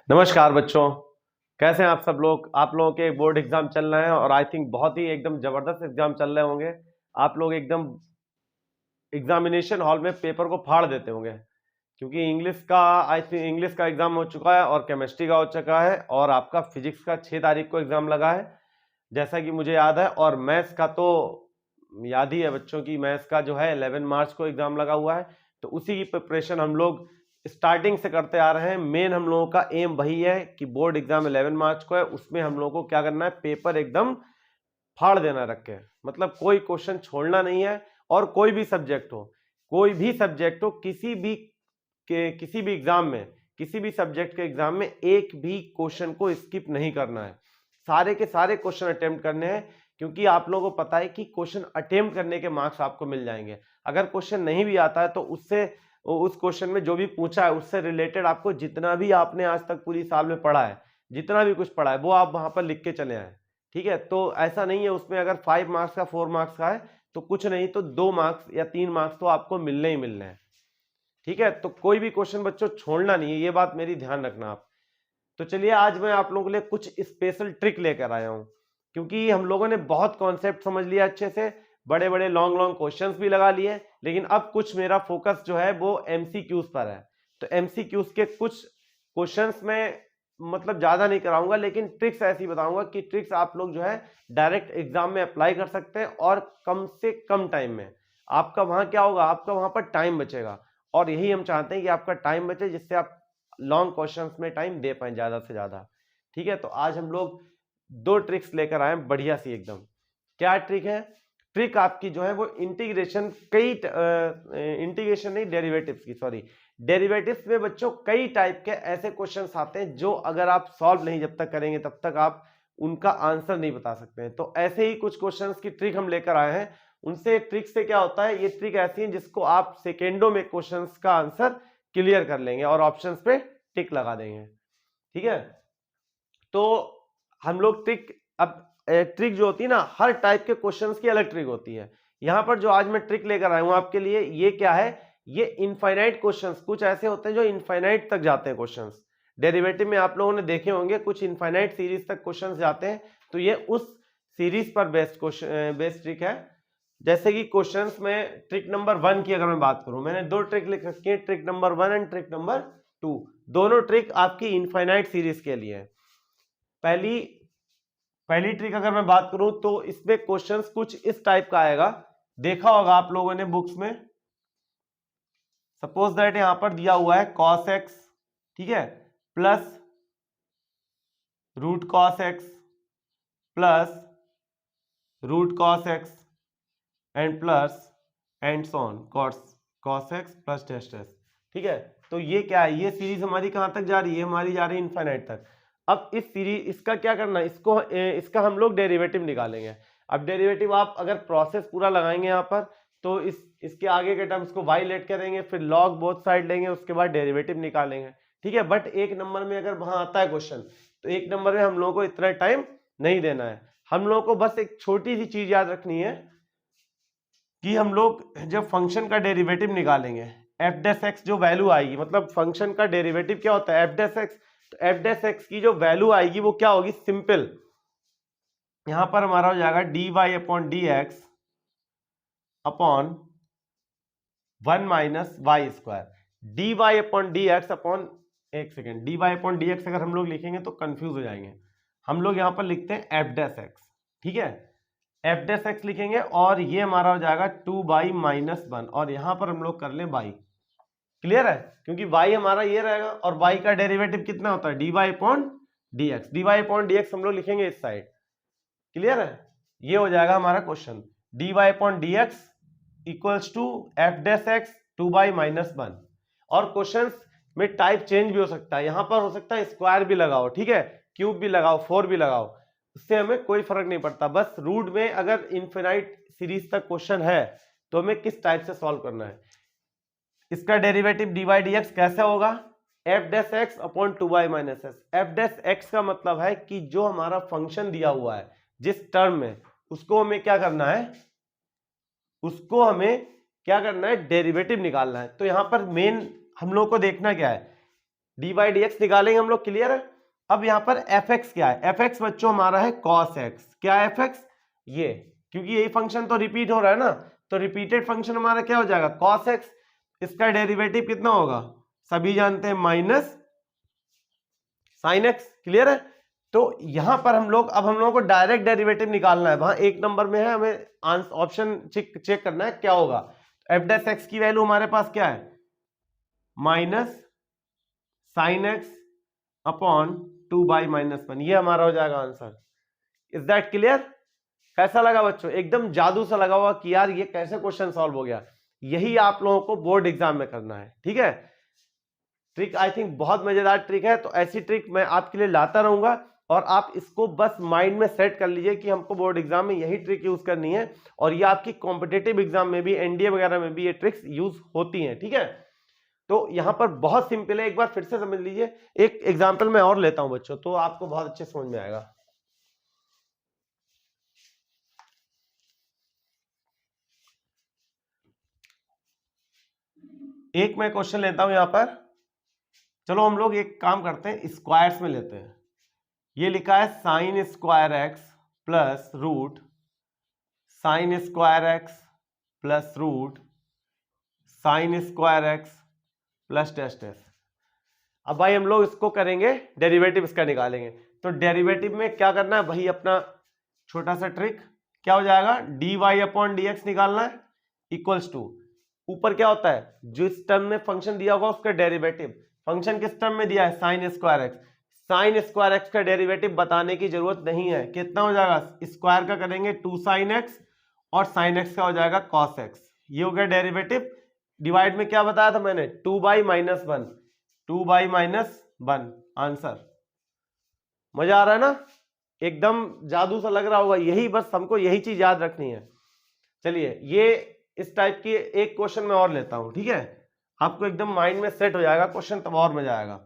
नमस्कार बच्चों, कैसे हैं आप सब लोग। आप लोगों के बोर्ड एग्जाम चल रहे हैं और आई थिंक बहुत ही एकदम जबरदस्त एग्जाम चल रहे होंगे। आप लोग एकदम एग्जामिनेशन हॉल में पेपर को फाड़ देते होंगे, क्योंकि इंग्लिश का आई थिंक इंग्लिश का एग्जाम हो चुका है और केमिस्ट्री का हो चुका है और आपका फिजिक्स का 6 तारीख को एग्जाम लगा है जैसा कि मुझे याद है। और मैथ्स का तो याद ही है बच्चों की, मैथ्स का जो है 11 मार्च को एग्जाम लगा हुआ है। तो उसी की प्रिपरेशन हम लोग स्टार्टिंग से करते आ रहे हैं। मेन हम लोगों का एम वही है कि बोर्ड एग्जाम 11 मार्च को है, उसमें हम लोगों को क्या करना है, पेपर एकदम फाड़ देना रख के, मतलब कोई क्वेश्चन छोड़ना नहीं है। और कोई भी सब्जेक्ट हो, कोई भी सब्जेक्ट हो, किसी भी एग्जाम में, किसी भी सब्जेक्ट के एग्जाम में एक भी क्वेश्चन को स्किप नहीं करना है। सारे के सारे क्वेश्चन अटेम्प्ट करने हैं, क्योंकि आप लोगों को पता है कि क्वेश्चन अटेम्प्ट करने के मार्क्स आपको मिल जाएंगे। अगर क्वेश्चन नहीं भी आता है तो उससे उस क्वेश्चन में जो भी पूछा है उससे रिलेटेड आपको जितना भी आपने आज तक पूरी साल में पढ़ा है, जितना भी कुछ पढ़ा है वो आप वहां पर लिख के चले आए। ठीक है, तो ऐसा नहीं है उसमें अगर 5 मार्क्स का 4 मार्क्स का है तो कुछ नहीं तो 2 मार्क्स या 3 मार्क्स तो आपको मिलने ही मिलने हैं। ठीक है, तो कोई भी क्वेश्चन बच्चों छोड़ना नहीं है, ये बात मेरी ध्यान रखना आप। तो चलिए आज मैं आप लोगों के लिए कुछ स्पेशल ट्रिक लेकर आया हूं, क्योंकि हम लोगों ने बहुत कॉन्सेप्ट समझ लिया अच्छे से, बड़े बड़े लॉन्ग लॉन्ग क्वेश्चंस भी लगा लिए, लेकिन अब कुछ मेरा फोकस जो है वो एमसीक्यूज पर है। तो एमसीक्यूज के कुछ क्वेश्चंस में मतलब ज्यादा नहीं कराऊंगा, लेकिन ट्रिक्स ऐसी बताऊंगा कि ट्रिक्स आप लोग जो है डायरेक्ट एग्जाम में अप्लाई कर सकते हैं और कम से कम टाइम में। आपका वहां क्या होगा, आपका वहां पर टाइम बचेगा, और यही हम चाहते हैं कि आपका टाइम बचे, जिससे आप लॉन्ग क्वेश्चंस में टाइम दे पाए ज्यादा से ज्यादा। ठीक है, तो आज हम लोग 2 ट्रिक्स लेकर आए बढ़िया सी एकदम। क्या ट्रिक है? ट्रिक आपकी जो है वो इंटीग्रेशन, इंटीग्रेशन नहीं, डेरिवेटिव्स की, सॉरी, डेरिवेटिव्स में बच्चों कई टाइप के ऐसे क्वेश्चंस आते हैं जो अगर आप सॉल्व नहीं जब तक करेंगे तब तक आप उनका आंसर नहीं बता सकते हैं। तो ऐसे ही कुछ क्वेश्चंस की ट्रिक हम लेकर आए हैं। उनसे ट्रिक से क्या होता है, ये ट्रिक ऐसी है जिसको आप सेकेंडों में क्वेश्चंस का आंसर क्लियर कर लेंगे और ऑप्शंस पे टिक लगा देंगे। ठीक है, तो हम लोग ट्रिक, अब ट्रिक जो होती है ना, हर टाइप के क्वेश्चंस की अलग ट्रिक होती है। यहां पर जो आज मैं ट्रिक लेकर आया हूं आपके लिए, ये क्या है, ये इनफाइनाइट क्वेश्चंस, कुछ ऐसे होते हैं जो इनफाइनाइट तक जाते हैं क्वेश्चंस। डेरिवेटिव में आप लोगों ने देखे होंगे कुछ इनफाइनाइट सीरीज तक क्वेश्चंस जाते हैं, तो ये उस सीरीज पर बेस्ड ट्रिक है। जैसे कि क्वेश्चंस में ट्रिक नंबर 1 की अगर मैं बात करूं, मैंने 2 ट्रिक लिख रखी है, trick number 1 and trick number 2। दोनों ट्रिक आपकी इनफाइनाइट सीरीज के लिए है। पहली पहली ट्रिक अगर मैं बात करूं तो इसमें क्वेश्चंस कुछ इस टाइप का आएगा, देखा होगा आप लोगों ने बुक्स में। सपोज दैट यहां पर दिया हुआ है cos x, ठीक है, plus root cos x plus root cos x and plus and so on cos x plus test x। ठीक है, तो ये क्या है, ये सीरीज हमारी कहां तक जा रही है, हमारी जा रही है इनफाइनाइट तक। अब इस सीरीज, इसका क्या करना है, इसका हम लोग डेरिवेटिव निकालेंगे। अब डेरिवेटिव आप अगर प्रोसेस पूरा लगाएंगे यहाँ पर, तो इसके आगे के टर्म्स को y लेट करेंगे, फिर log बोथ साइड लेंगे, उसके बाद डेरिवेटिव निकालेंगे। ठीक है, बट एक नंबर में अगर वहां आता है क्वेश्चन, तो एक नंबर में हम लोगों को इतना टाइम नहीं देना है। हम लोगों को बस एक छोटी सी चीज याद रखनी है कि हम लोग जब फंक्शन का डेरिवेटिव निकालेंगे, एफ डेस एक्स जो वैल्यू आएगी, मतलब फंक्शन का डेरिवेटिव क्या होता है, एफ डेस एक्स, तो एफ डेस एक्स की जो वैल्यू आएगी वो क्या होगी, सिंपल, यहां पर हमारा हो जाएगा D Y upon D X upon 1 minus Y square, D Y upon D X upon, एक second, D Y upon D X अगर हम लोग लिखेंगे तो कंफ्यूज हो जाएंगे। हम लोग यहां पर लिखते हैं एफ डेस एक्स, ठीक है, एफ डेस एक्स लिखेंगे और ये हमारा हो जाएगा 2/-1, और यहां पर हम लोग कर लें y। क्लियर है, क्योंकि y हमारा ये रहेगा और y का डेरिवेटिव कितना होता है, dy upon dx, dy upon dx हम लोग लिखेंगे इस साइड। क्लियर है, ये हो जाएगा हमारा question, dy upon dx equals to f dash x 2/-1। और क्वेश्चंस में टाइप चेंज भी हो सकता है, यहां पर हो सकता है स्क्वायर भी लगाओ, ठीक है, क्यूब भी लगाओ, 4 भी लगाओ, उससे हमें कोई फर्क नहीं पड़ता। बस रूट में अगर इनफिनाइट सीरीज तक क्वेश्चन है तो हमें किस टाइप से सॉल्व करना है। इसका derivative d y d x कैसे होगा, f dash x upon 2/-s। F dash x का मतलब है कि जो हमारा फंक्शन दिया हुआ है जिस टर्म में, उसको हमें क्या करना है, उसको हमें क्या करना है, डेरिवेटिव निकालना है। तो यहां पर मेन हम लोग को देखना क्या है, डी बाई डी एक्स निकालेंगे हम लोग, क्लियर है। अब यहाँ पर एफ एक्स क्या है, एफ एक्स बच्चों हमारा है कॉस एक्स। क्या है एफ एक्स, ये, क्योंकि यही फंक्शन तो रिपीट हो रहा है ना, तो रिपीटेड फंक्शन हमारा क्या हो जाएगा, कॉस एक्स। इसका डेरिवेटिव कितना होगा, सभी जानते हैं, माइनस साइन एक्स, क्लियर है। तो यहां पर हम लोग, अब हम लोगों को डायरेक्ट डेरिवेटिव निकालना है, वहां एक नंबर में है, हमें ऑप्शन चेक करना है क्या होगा। एफ डैश एक्स की वैल्यू हमारे पास क्या है, माइनस साइन एक्स अपॉन 2/-1, ये हमारा हो जाएगा आंसर। Is that clear. कैसा लगा बच्चों, एकदम जादू सा लगा हुआ कि यार ये कैसे क्वेश्चन सॉल्व हो गया। यही आप लोगों को बोर्ड एग्जाम में करना है, ठीक है। ट्रिक आई थिंक बहुत मजेदार ट्रिक है, तो ऐसी ट्रिक मैं आपके लिए लाता रहूंगा, और आप इसको बस माइंड में सेट कर लीजिए कि हमको बोर्ड एग्जाम में यही ट्रिक यूज करनी है, और ये आपकी कॉम्पिटेटिव एग्जाम में भी, एनडीए वगैरह में भी ये ट्रिक्स यूज होती हैं, ठीक है। तो यहां पर बहुत सिंपल है, एक बार फिर से समझ लीजिए। एक एग्जाम्पल मैं और लेता हूं बच्चों, तो आपको बहुत अच्छे समझ में आएगा। एक मैं क्वेश्चन लेता हूं यहां पर, चलो हम लोग एक काम करते हैं, स्क्वायर्स में लेते हैं। ये लिखा है sine square x plus root sine square x plus root sine square x plus dash dash. अब भाई हम लोग इसको करेंगे डेरिवेटिव, इसका निकालेंगे। तो डेरिवेटिव में क्या करना है भाई, अपना छोटा सा ट्रिक क्या हो जाएगा, D Y upon D x निकालना है, इक्वल्स टू, ऊपर क्या होता है, जिस टर्म में फंक्शन दिया होगा उसका डेरिवेटिव। फंक्शन किस टर्म में दिया है, sine square x. Sign square x का डेरिवेटिव बताने की जरूरत नहीं है, कितना हो जाएगा, स्क्वायर का करेंगे 2 साइन एक्स, और साइन एक्स का हो जाएगा कॉस एक्स। ये हो गया डेरिवेटिव। डिवाइड में क्या बताया था मैंने, 2/-1, 2/-1 आंसर। मजा आ रहा है ना, एकदम जादू सा लग रहा होगा, यही बस हमको यही चीज याद रखनी है। चलिए ये इस टाइप की एक क्वेश्चन मैं और लेता हूं, ठीक है, आपको एकदम माइंड में सेट हो जाएगा क्वेश्चन, तब और मजा आएगा।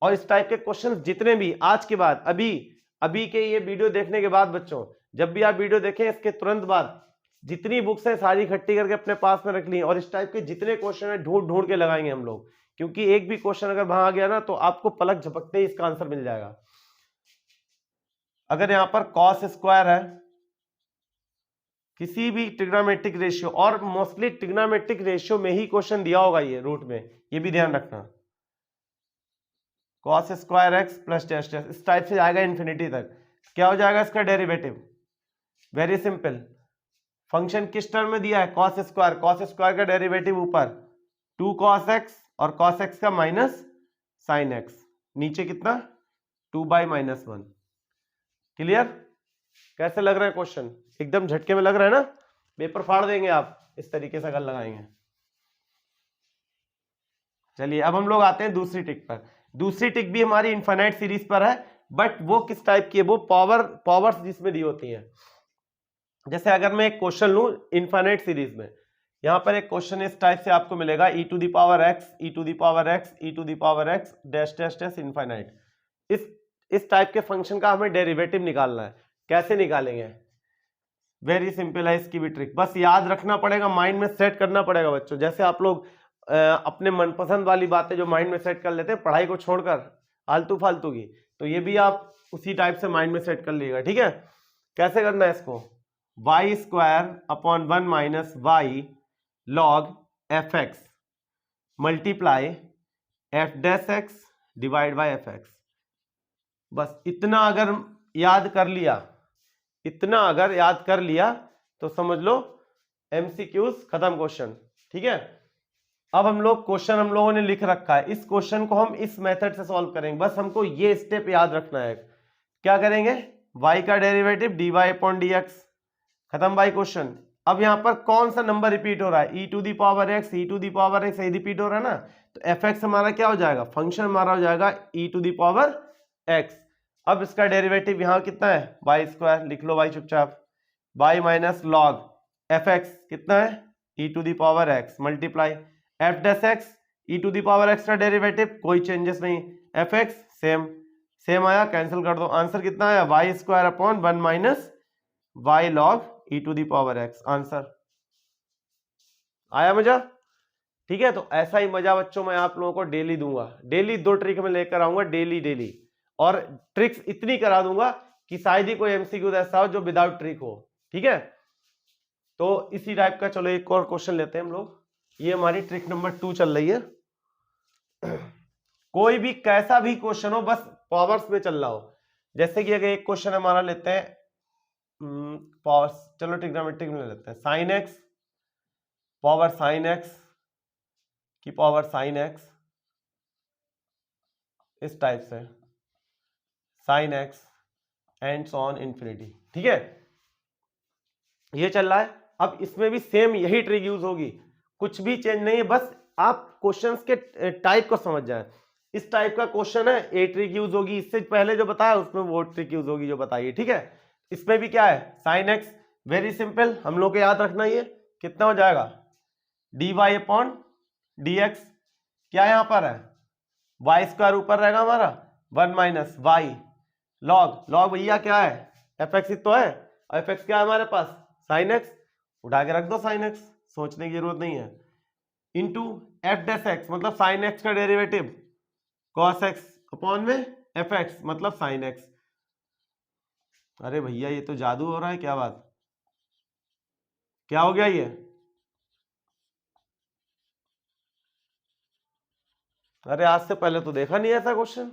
और इस टाइप के क्वेश्चन जितने भी आज के बाद, अभी के ये वीडियो देखने के बाद बच्चों, जब भी आप वीडियो देखें इसके तुरंत बाद जितनी बुक्स है सारी इकट्ठी करके अपने पास में रख ली, और इस टाइप के जितने क्वेश्चन है ढूंढ ढूंढ के लगाएंगे हम लोग, क्योंकि एक भी क्वेश्चन अगर वहां आ गया ना तो आपको पलक झपकते ही इसका आंसर मिल जाएगा। अगर यहां पर कॉस स्क्वायर है, किसी भी ट्रिग्नोमेट्रिक रेशियो, और मोस्टली ट्रिग्नोमेट्रिक रेशियो में ही क्वेश्चन दिया होगा ये रूट में, ये भी ध्यान रखना। Cos square x plus dash dash, इस टाइप से जाएगा इन्फिनिटी तक, क्या हो जाएगा इसका डेरिवेटिव, वेरी सिंपल। फंक्शन किस टर्म में दिया है, कॉस स्क्वायर, कॉस स्क्वायर का डेरिवेटिव ऊपर 2 cos x, और cos x का माइनस साइन एक्स, नीचे कितना 2/-1। क्लियर, कैसे लग रहा है क्वेश्चन, एकदम झटके में लग रहा है ना, पेपर फाड़ देंगे आप इस तरीके से अगर लगाएंगे। चलिए अब हम लोग आते हैं दूसरी टिक पर। दूसरी टिक भी हमारी इनफाइनाइट सीरीज पर है, बट वो किस टाइप की है, वो पावर्स जिसमें दी होती हैं। जैसे अगर मैं एक क्वेश्चन लूं इनफाइनाइट सीरीज में, यहां पर एक क्वेश्चन इस टाइप से आपको मिलेगा, e to the power x, e to the power x, e to the power x dash dash dash infinite. इस टाइप के फंक्शन का हमें डेरिवेटिव निकालना है। कैसे निकालेंगे, वेरी सिंपल है, इसकी भी ट्रिक बस याद रखना पड़ेगा, माइंड में सेट करना पड़ेगा बच्चों। जैसे आप लोग अपने मनपसंद वाली बातें जो माइंड में सेट कर लेते हैं पढ़ाई को छोड़कर आलतू फालतू की, तो ये भी आप उसी टाइप से माइंड में सेट कर लीजिएगा, ठीक है। कैसे करना है इसको, y square upon 1 minus y log f x multiply f dash x divide by f x. बस इतना अगर याद कर लिया, इतना अगर याद कर लिया तो समझ लो एमसीक्यूज खत्म क्वेश्चन, ठीक है। अब हम लोग क्वेश्चन हम लोगों ने लिख रखा है, इस क्वेश्चन को हम इस मेथड से सॉल्व करेंगे, बस हमको ये स्टेप याद रखना है। क्या करेंगे, y का डेरिवेटिव dy अपॉन dx, खत्म बाई क्वेश्चन। अब यहां पर कौन सा नंबर रिपीट हो रहा है, e to the power x, e to the power x, repeat हो रहा है ना, तो fx हमारा क्या हो जाएगा, फंक्शन हमारा हो जाएगा e to the power x। अब इसका डेरिवेटिव यहां कितना है, वाई स्क्वायर, लिख लो भाई चुपचाप, y माइनस लॉग fx कितना है, e to the power x multiply f dash x, e to the power x का डेरिवेटिव कोई चेंजेस नहीं, एफ एक्स सेम आया, कैंसिल कर दो, आंसर कितना आया, y square upon 1 minus y log e to the power x, answer आया मजा। ठीक है, तो ऐसा ही मजा बच्चों मैं आप लोगों को डेली दूंगा, डेली 2 ट्रिक में लेकर आऊंगा डेली, और ट्रिक्स इतनी करा दूंगा कि शायद ही कोई एमसीक्यू ऐसा हो जो विदाउट ट्रिक हो। ठीक है, तो इसी टाइप का चलो एक और क्वेश्चन लेते हैं हम लोग। ये हमारी ट्रिक नंबर 2 चल रही है। कोई भी कैसा भी क्वेश्चन हो, बस पावर्स में चल रहा हो। जैसे कि अगर एक क्वेश्चन हमारा लेते हैं पावर्स, चलो ट्रिग्नोमेट्रिक में लेते हैं, sine x power sine x की पावर साइन एक्स, इस टाइप से sine x and so on infinity. ठीक है, ये चल रहा है। अब इसमें भी सेम यही ट्रिक यूज होगी, कुछ भी चेंज नहीं है, बस आप क्वेश्चंस के टाइप को समझ जाएं। इस टाइप का क्वेश्चन है, ए ट्रिक यूज होगी, इससे पहले जो बताया उसमें वो ट्रिक यूज होगी जो बताइए। ठीक है, इसमें भी क्या है, साइन एक्स, वेरी सिंपल, हम लोग को याद रखना ही है, कितना हो जाएगा D Y upon D x, क्या यहां पर है वाई स्क्वायर ऊपर रहेगा हमारा 1 माइनस वाई लॉग, लॉग भैया क्या है एफ एक्स ही तो है, एफ एक्स क्या है हमारे पास साइन एक्स, उठा के रख दो साइन एक्स, सोचने की जरूरत नहीं है, इंटू एफ डैश एक्स मतलब साइन एक्स का डेरिवेटिव कॉस एक्स अपॉन में एफ एक्स मतलब साइन एक्स। अरे भैया ये तो जादू हो रहा है, क्या बात, क्या हो गया ये, अरे आज से पहले तो देखा नहीं ऐसा क्वेश्चन,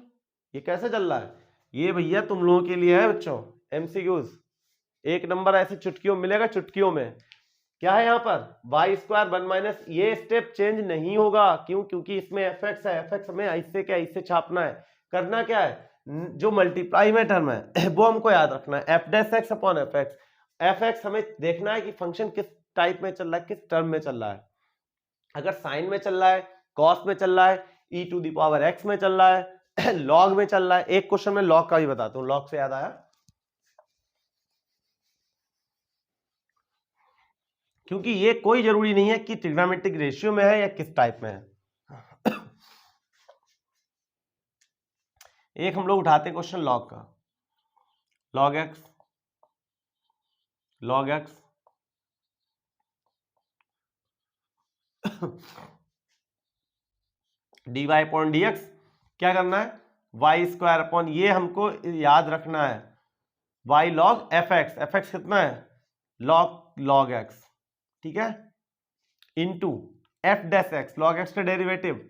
ये कैसे चल रहा है। ये भैया तुम लोगों के लिए है बच्चों, एमसीक्यूज 1 नंबर ऐसे चुटकियों मिलेगा, चुटकियों में क्या है यहाँ पर वाई स्क्वायर 1 माइनस, ये स्टेप चेंज नहीं होगा, क्यों, क्योंकि इसमें एफ एक्स है, एफ एक्स हमें ऐसे क्या ऐसे छापना है, करना क्या है, जो मल्टीप्लाई में टर्म है वो हमको याद रखना है, F dash x upon F x, f x हमें देखना है कि फंक्शन किस टाइप में चल रहा है, किस टर्म में चल रहा है, अगर साइन में चल रहा है, कॉस में चल रहा है, ई टू दी पावर एक्स में चल रहा है, लॉग में चल रहा है। एक क्वेश्चन में लॉग का भी बताता हूं, लॉग से याद आया, क्योंकि ये कोई जरूरी नहीं है कि ट्रिग्नोमेट्रिक रेशियो में है या किस टाइप में है। एक हम लोग उठाते हैं क्वेश्चन लॉग का, log x, log x d Y upon D x, क्या करना है वाई स्क्वायर अपॉन, ये हमको याद रखना है y log f x, f x कितना है लॉग लॉग एक्स, ठीक है, into f dash x, log x का डेरिवेटिव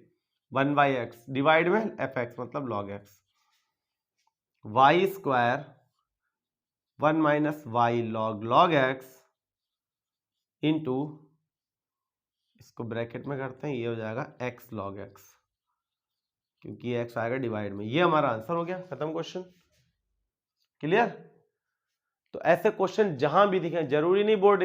1 बाई एक्स डिवाइड में एफ एक्स मतलब log x, y square 1 minus y log log x into, इसको bracket में करते हैं, ये हो जाएगा एक्स लॉग एक्स, क्योंकि एक्स आएगा डिवाइड में, ये हमारा आंसर हो गया, खत्म क्वेश्चन, क्लियर। तो ऐसे क्वेश्चन जहां भी दिखे, जरूरी नहीं बोर्ड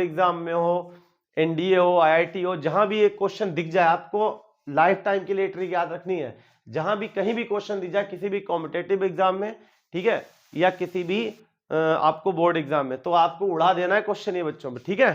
एग्जाम में हो, एनडीए हो, आईआईटी हो, जहां भी एक क्वेश्चन दिख जाए, आपको लाइफ टाइम के लिए ट्रिक याद रखनी है, जहां भी कहीं भी क्वेश्चन दिख जाए किसी भी कॉम्पिटेटिव एग्जाम में, ठीक है, या किसी भी आपको बोर्ड एग्जाम में, तो आपको उड़ा देना है क्वेश्चन ये बच्चों में, ठीक है।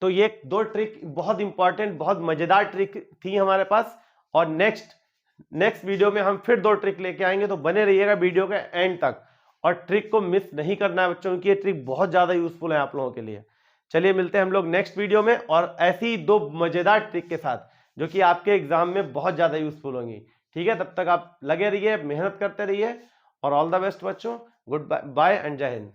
तो ये 2 ट्रिक बहुत इंपॉर्टेंट, बहुत मजेदार ट्रिक थी हमारे पास, और नेक्स्ट वीडियो में हम फिर 2 ट्रिक लेके आएंगे, तो बने रहिएगा वीडियो के एंड तक, और ट्रिक को मिस नहीं करना है बच्चों, क्योंकि ये ट्रिक बहुत ज्यादा यूजफुल है आप लोगों के लिए। चलिए मिलते हैं हम लोग नेक्स्ट वीडियो में, और ऐसी ही 2 मजेदार ट्रिक के साथ जो कि आपके एग्जाम में बहुत ज्यादा यूजफुल होंगी, ठीक है। तब तक आप लगे रहिए, मेहनत करते रहिए, और ऑल द बेस्ट बच्चों, गुड बाय एंड जय हिंद।